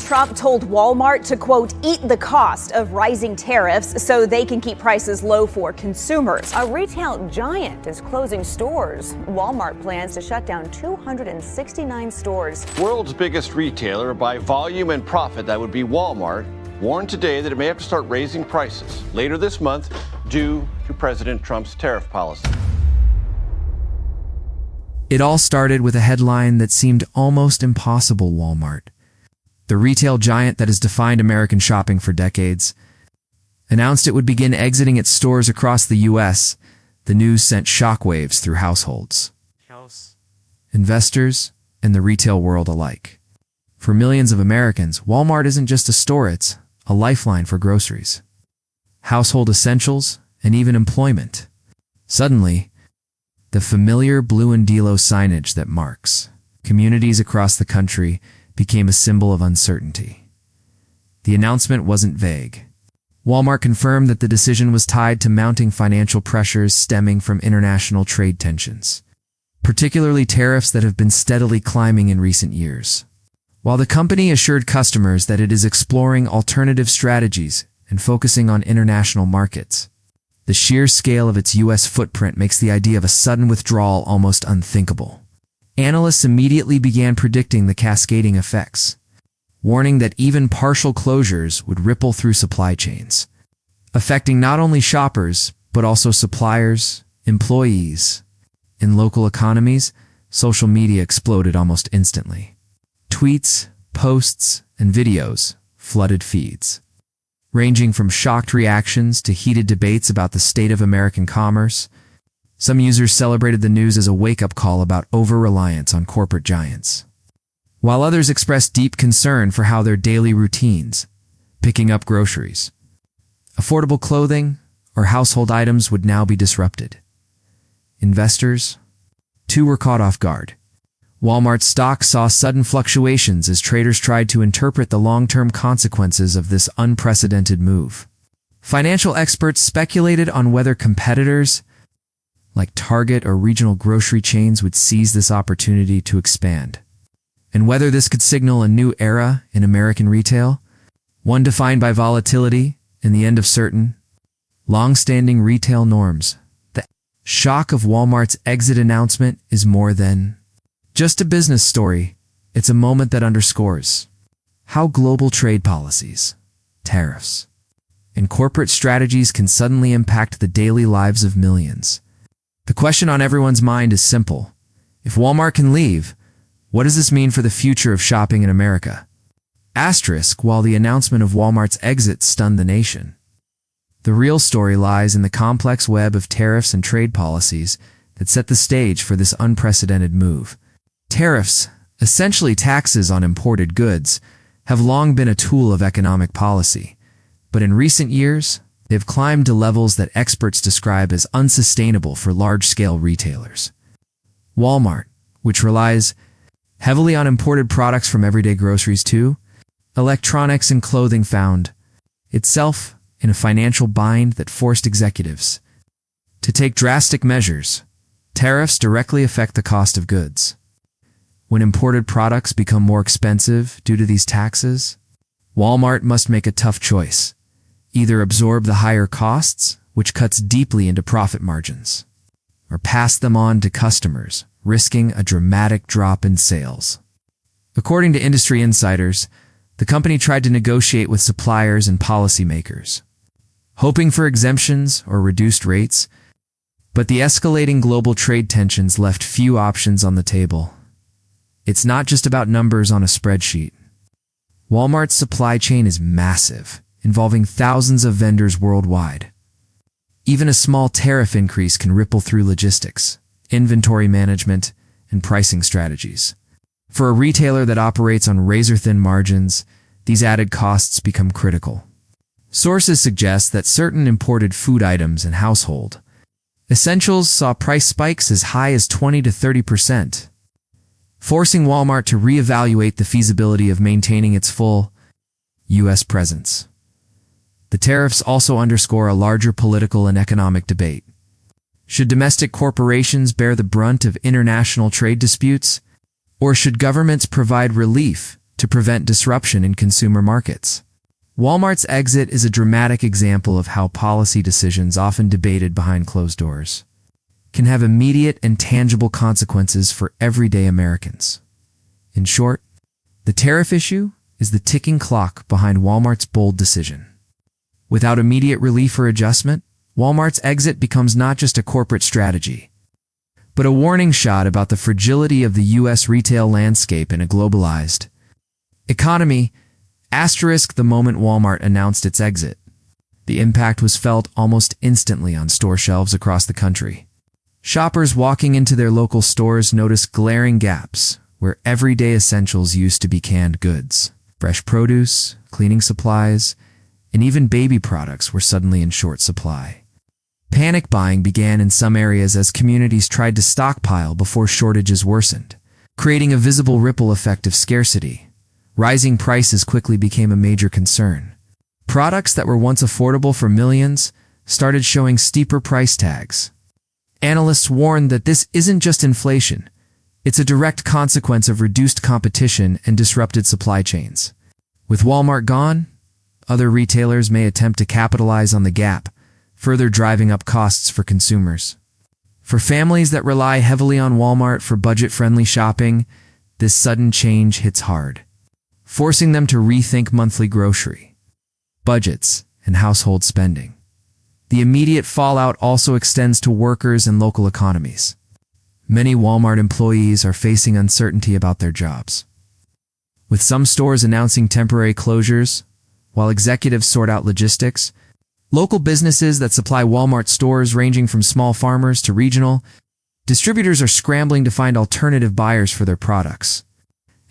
Trump told Walmart to, quote, eat the cost of rising tariffs so they can keep prices low for consumers. A retail giant is closing stores. Walmart plans to shut down 269 stores. World's biggest retailer by volume and profit, that would be Walmart, warned today that it may have to start raising prices later this month due to President Trump's tariff policy. It all started with a headline that seemed almost impossible. Walmart, the retail giant that has defined American shopping for decades, announced it would begin exiting its stores across the U.S. The news sent shockwaves through households, investors, and the retail world alike. For millions of Americans, Walmart isn't just a store, it's a lifeline for groceries, household essentials, and even employment. Suddenly, the familiar blue and yellow signage that marks communities across the country became a symbol of uncertainty. The announcement wasn't vague. Walmart confirmed that the decision was tied to mounting financial pressures stemming from international trade tensions, particularly tariffs that have been steadily climbing in recent years. While the company assured customers that it is exploring alternative strategies and focusing on international markets, the sheer scale of its U.S. footprint makes the idea of a sudden withdrawal almost unthinkable. Analysts immediately began predicting the cascading effects, warning that even partial closures would ripple through supply chains, affecting not only shoppers, but also suppliers, employees. In local economies, social media exploded almost instantly. Tweets, posts, and videos flooded feeds, ranging from shocked reactions to heated debates about the state of American commerce. Some users celebrated the news as a wake-up call about over-reliance on corporate giants, while others expressed deep concern for how their daily routines, picking up groceries, affordable clothing, or household items would now be disrupted. Investors, too, were caught off guard. Walmart's stock saw sudden fluctuations as traders tried to interpret the long-term consequences of this unprecedented move. Financial experts speculated on whether competitors like Target or regional grocery chains would seize this opportunity to expand, and whether this could signal a new era in American retail, one defined by volatility and the end of certain, long-standing retail norms. The shock of Walmart's exit announcement is more than just a business story. It's a moment that underscores how global trade policies, tariffs, and corporate strategies can suddenly impact the daily lives of millions. The question on everyone's mind is simple. If Walmart can leave, what does this mean for the future of shopping in America? While the announcement of Walmart's exit stunned the nation, the real story lies in the complex web of tariffs and trade policies that set the stage for this unprecedented move. Tariffs, essentially taxes on imported goods, have long been a tool of economic policy, but in recent years, they've climbed to levels that experts describe as unsustainable for large-scale retailers. Walmart, which relies heavily on imported products from everyday groceries to electronics and clothing, found itself in a financial bind that forced executives to take drastic measures. Tariffs directly affect the cost of goods. When imported products become more expensive due to these taxes, Walmart must make a tough choice: either absorb the higher costs, which cuts deeply into profit margins, or pass them on to customers, risking a dramatic drop in sales. According to industry insiders, the company tried to negotiate with suppliers and policymakers, hoping for exemptions or reduced rates, but the escalating global trade tensions left few options on the table. It's not just about numbers on a spreadsheet. Walmart's supply chain is massive, involving thousands of vendors worldwide. Even a small tariff increase can ripple through logistics, inventory management, and pricing strategies. For a retailer that operates on razor-thin margins, these added costs become critical. Sources suggest that certain imported food items and household essentials saw price spikes as high as 20 to 30%, forcing Walmart to reevaluate the feasibility of maintaining its full U.S. presence. The tariffs also underscore a larger political and economic debate. Should domestic corporations bear the brunt of international trade disputes, or should governments provide relief to prevent disruption in consumer markets. Walmart's exit is a dramatic example of how policy decisions, often debated behind closed doors, can have immediate and tangible consequences for everyday Americans. In short, the tariff issue is the ticking clock behind Walmart's bold decision. Without immediate relief or adjustment, Walmart's exit becomes not just a corporate strategy, but a warning shot about the fragility of the U.S. retail landscape in a globalized economy. Asterisk the moment Walmart announced its exit, the impact was felt almost instantly on store shelves across the country. Shoppers walking into their local stores noticed glaring gaps where everyday essentials used to be canned goods. Fresh produce, cleaning supplies, and even baby products were suddenly in short supply. Panic buying began in some areas as communities tried to stockpile before shortages worsened, creating a visible ripple effect of scarcity. Rising prices quickly became a major concern. Products that were once affordable for millions started showing steeper price tags. Analysts warned that this isn't just inflation, it's a direct consequence of reduced competition and disrupted supply chains. With Walmart gone, other retailers may attempt to capitalize on the gap, further driving up costs for consumers. For families that rely heavily on Walmart for budget-friendly shopping, this sudden change hits hard, forcing them to rethink monthly grocery budgets and household spending. The immediate fallout also extends to workers and local economies. Many Walmart employees are facing uncertainty about their jobs, with some stores announcing temporary closures, while executives sort out logistics. Local businesses that supply Walmart stores, ranging from small farmers to regional distributors, are scrambling to find alternative buyers for their products,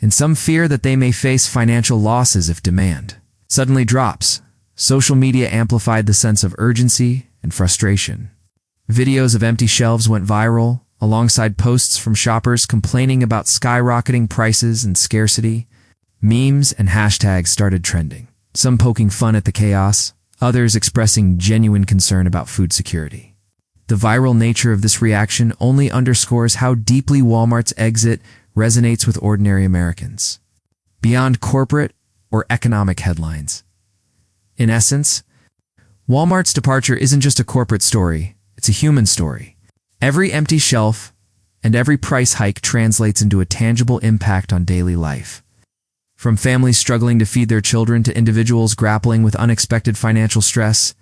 and some fear that they may face financial losses if demand suddenly drops. Social media amplified the sense of urgency and frustration. Videos of empty shelves went viral, alongside posts from shoppers complaining about skyrocketing prices and scarcity. Memes and hashtags started trending, some poking fun at the chaos, others expressing genuine concern about food security. The viral nature of this reaction only underscores how deeply Walmart's exit resonates with ordinary Americans, beyond corporate or economic headlines. In essence, Walmart's departure isn't just a corporate story, it's a human story. Every empty shelf and every price hike translates into a tangible impact on daily life. From families struggling to feed their children to individuals grappling with unexpected financial stress,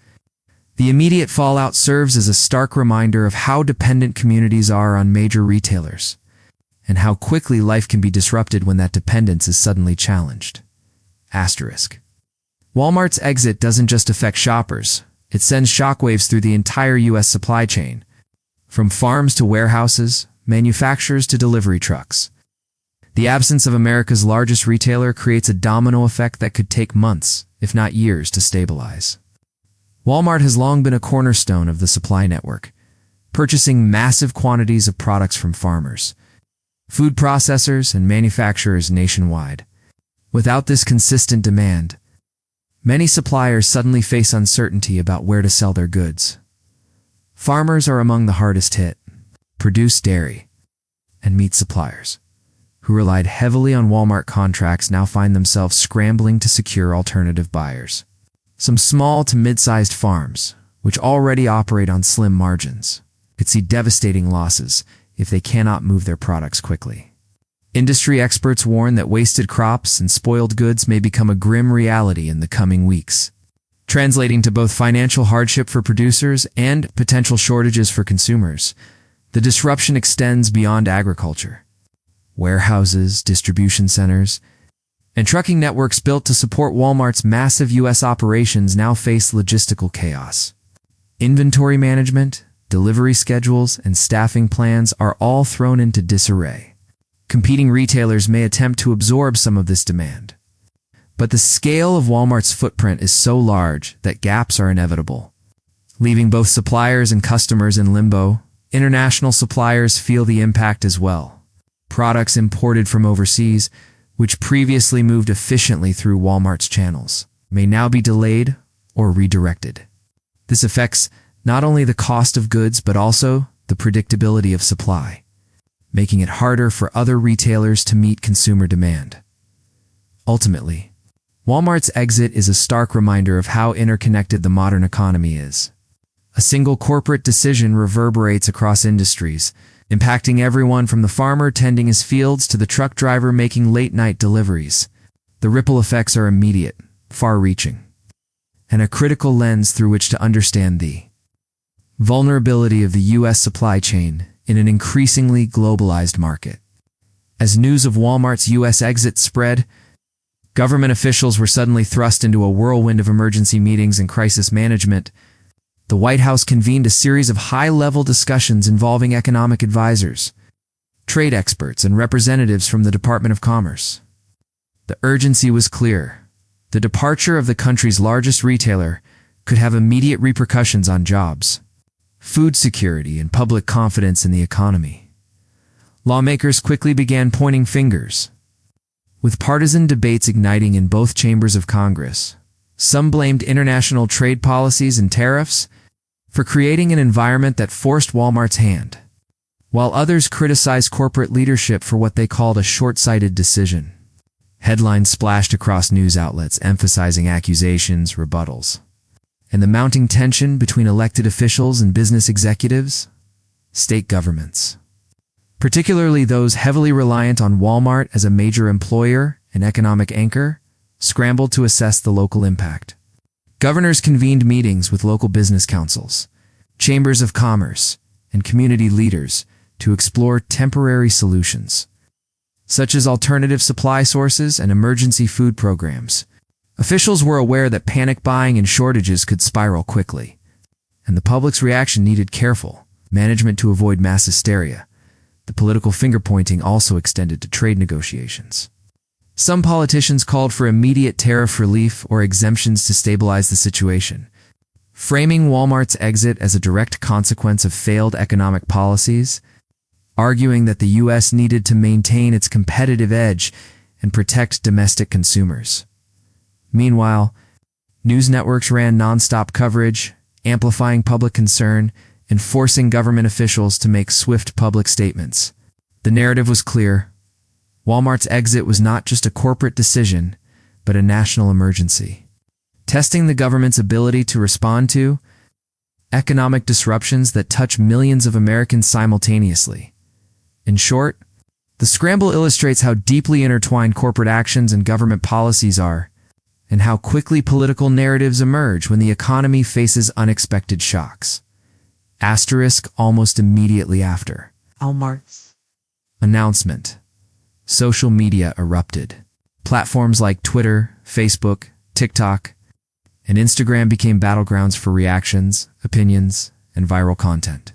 the immediate fallout serves as a stark reminder of how dependent communities are on major retailers, and how quickly life can be disrupted when that dependence is suddenly challenged. Asterisk. Walmart's exit doesn't just affect shoppers, it sends shockwaves through the entire U.S. supply chain, from farms to warehouses, manufacturers to delivery trucks. The absence of America's largest retailer creates a domino effect that could take months, if not years, to stabilize. Walmart has long been a cornerstone of the supply network, purchasing massive quantities of products from farmers, food processors, and manufacturers nationwide. Without this consistent demand, many suppliers suddenly face uncertainty about where to sell their goods. Farmers are among the hardest hit. Produce, dairy, and meat suppliers, who relied heavily on Walmart contracts, now find themselves scrambling to secure alternative buyers. Some small to mid-sized farms, which already operate on slim margins, could see devastating losses if they cannot move their products quickly. Industry experts warn that wasted crops and spoiled goods may become a grim reality in the coming weeks, translating to both financial hardship for producers and potential shortages for consumers. The disruption extends beyond agriculture. Warehouses, distribution centers, and trucking networks built to support Walmart's massive U.S. operations now face logistical chaos. Inventory management, delivery schedules, and staffing plans are all thrown into disarray. Competing retailers may attempt to absorb some of this demand, but the scale of Walmart's footprint is so large that gaps are inevitable, leaving both suppliers and customers in limbo. International suppliers feel the impact as well. Products imported from overseas, which previously moved efficiently through Walmart's channels, may now be delayed or redirected. This affects not only the cost of goods but also the predictability of supply, making it harder for other retailers to meet consumer demand. Ultimately, Walmart's exit is a stark reminder of how interconnected the modern economy is. A single corporate decision reverberates across industries, impacting everyone from the farmer tending his fields to the truck driver making late-night deliveries. The ripple effects are immediate, far-reaching, and a critical lens through which to understand the vulnerability of the U.S. supply chain in an increasingly globalized market. As news of Walmart's U.S. exit spread, government officials were suddenly thrust into a whirlwind of emergency meetings and crisis management. The White House convened a series of high-level discussions involving economic advisors, trade experts, and representatives from the Department of Commerce. The urgency was clear. The departure of the country's largest retailer could have immediate repercussions on jobs, food security, and public confidence in the economy. Lawmakers quickly began pointing fingers, with partisan debates igniting in both chambers of Congress. Some blamed international trade policies and tariffs for creating an environment that forced Walmart's hand, while others criticized corporate leadership for what they called a short-sighted decision. Headlines splashed across news outlets emphasizing accusations, rebuttals, and the mounting tension between elected officials and business executives. State governments, particularly those heavily reliant on Walmart as a major employer and economic anchor, scrambled to assess the local impact. Governors convened meetings with local business councils, chambers of commerce, and community leaders to explore temporary solutions, such as alternative supply sources and emergency food programs. Officials were aware that panic buying and shortages could spiral quickly, and the public's reaction needed careful management to avoid mass hysteria. The political finger-pointing also extended to trade negotiations. Some politicians called for immediate tariff relief or exemptions to stabilize the situation, framing Walmart's exit as a direct consequence of failed economic policies, arguing that the U.S. needed to maintain its competitive edge and protect domestic consumers. Meanwhile, news networks ran nonstop coverage, amplifying public concern and forcing government officials to make swift public statements. The narrative was clear. Walmart's exit was not just a corporate decision, but a national emergency, testing the government's ability to respond to economic disruptions that touch millions of Americans simultaneously. In short, the scramble illustrates how deeply intertwined corporate actions and government policies are, and how quickly political narratives emerge when the economy faces unexpected shocks. Asterisk almost immediately after Walmart's announcement, social media erupted. Platforms like Twitter, Facebook, TikTok, and Instagram became battlegrounds for reactions, opinions, and viral content.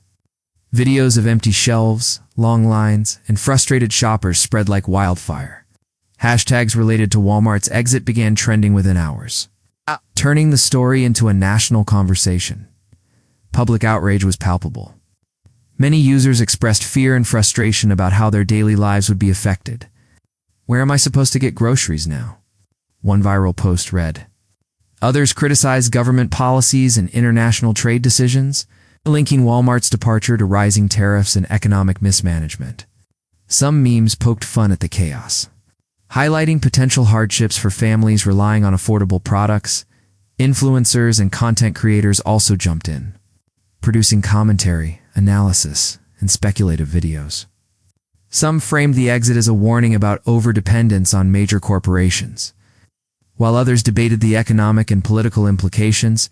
Videos of empty shelves, long lines, and frustrated shoppers spread like wildfire. Hashtags related to Walmart's exit began trending within hours, turning the story into a national conversation. Public outrage was palpable. Many users expressed fear and frustration about how their daily lives would be affected. "Where am I supposed to get groceries now?" one viral post read. Others criticized government policies and international trade decisions, linking Walmart's departure to rising tariffs and economic mismanagement. Some memes poked fun at the chaos, highlighting potential hardships for families relying on affordable products. Influencers and content creators also jumped in, producing commentary, analysis, and speculative videos. Some framed the exit as a warning about overdependence on major corporations, while others debated the economic and political implications.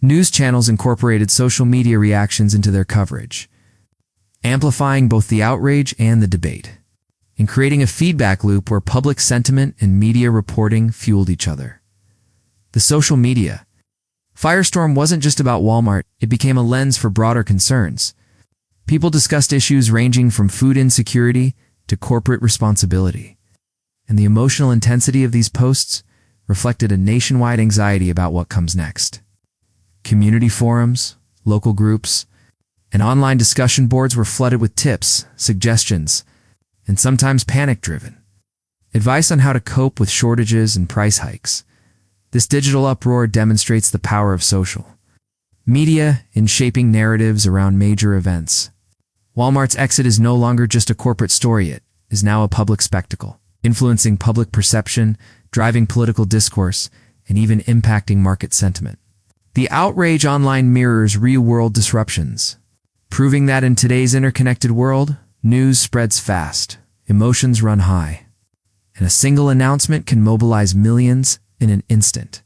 News channels incorporated social media reactions into their coverage, amplifying both the outrage and the debate, and creating a feedback loop where public sentiment and media reporting fueled each other. The social media firestorm wasn't just about Walmart, it became a lens for broader concerns. People discussed issues ranging from food insecurity to corporate responsibility, and the emotional intensity of these posts reflected a nationwide anxiety about what comes next. Community forums, local groups, and online discussion boards were flooded with tips, suggestions, and sometimes panic-driven advice on how to cope with shortages and price hikes. This digital uproar demonstrates the power of social media in shaping narratives around major events. Walmart's exit is no longer just a corporate story, it is now a public spectacle, influencing public perception, driving political discourse and even impacting market sentiment. The outrage online mirrors real-world disruptions, proving that in today's interconnected world, news spreads fast, emotions run high, and a single announcement can mobilize millions in an instant.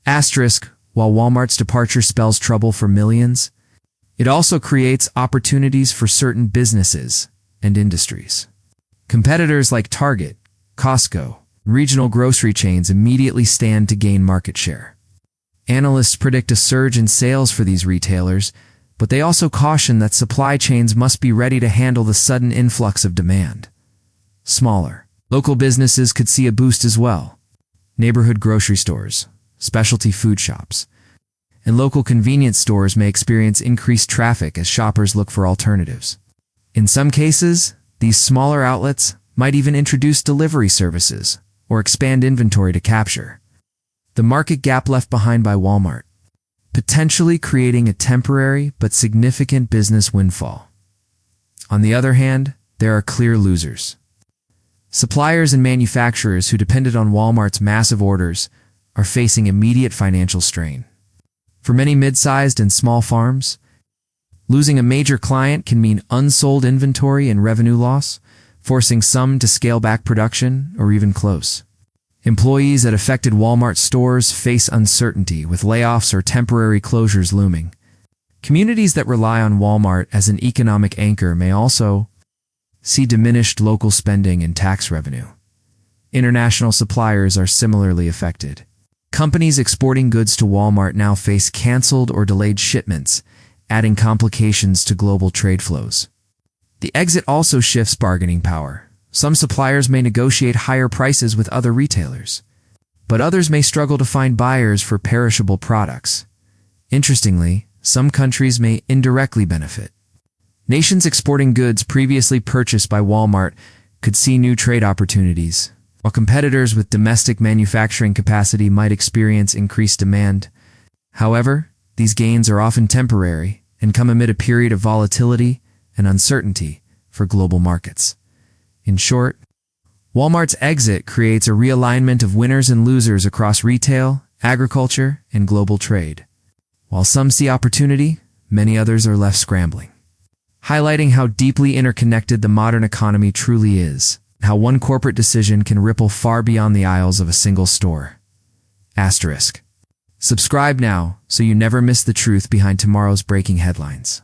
Asterisk, while Walmart's departure spells trouble for millions, it also creates opportunities for certain businesses and industries. Competitors like Target, Costco, and regional grocery chains immediately stand to gain market share. Analysts predict a surge in sales for these retailers, but they also caution that supply chains must be ready to handle the sudden influx of demand. Smaller, local businesses could see a boost as well. Neighborhood grocery stores, specialty food shops, and local convenience stores may experience increased traffic as shoppers look for alternatives. In some cases, these smaller outlets might even introduce delivery services or expand inventory to capture the market gap left behind by Walmart, potentially creating a temporary but significant business windfall. On the other hand, there are clear losers. Suppliers and manufacturers who depended on Walmart's massive orders are facing immediate financial strain. For many mid-sized and small farms, losing a major client can mean unsold inventory and revenue loss, forcing some to scale back production or even close. Employees at affected Walmart stores face uncertainty, with layoffs or temporary closures looming. Communities that rely on Walmart as an economic anchor may also see diminished local spending and tax revenue. International suppliers are similarly affected. Companies exporting goods to Walmart now face canceled or delayed shipments, adding complications to global trade flows. The exit also shifts bargaining power. Some suppliers may negotiate higher prices with other retailers, but others may struggle to find buyers for perishable products. Interestingly, some countries may indirectly benefit. Nations exporting goods previously purchased by Walmart could see new trade opportunities, while competitors with domestic manufacturing capacity might experience increased demand. However, these gains are often temporary and come amid a period of volatility and uncertainty for global markets. In short, Walmart's exit creates a realignment of winners and losers across retail, agriculture, and global trade. While some see opportunity, many others are left scrambling, highlighting how deeply interconnected the modern economy truly is, and how one corporate decision can ripple far beyond the aisles of a single store. Asterisk. Subscribe now so you never miss the truth behind tomorrow's breaking headlines.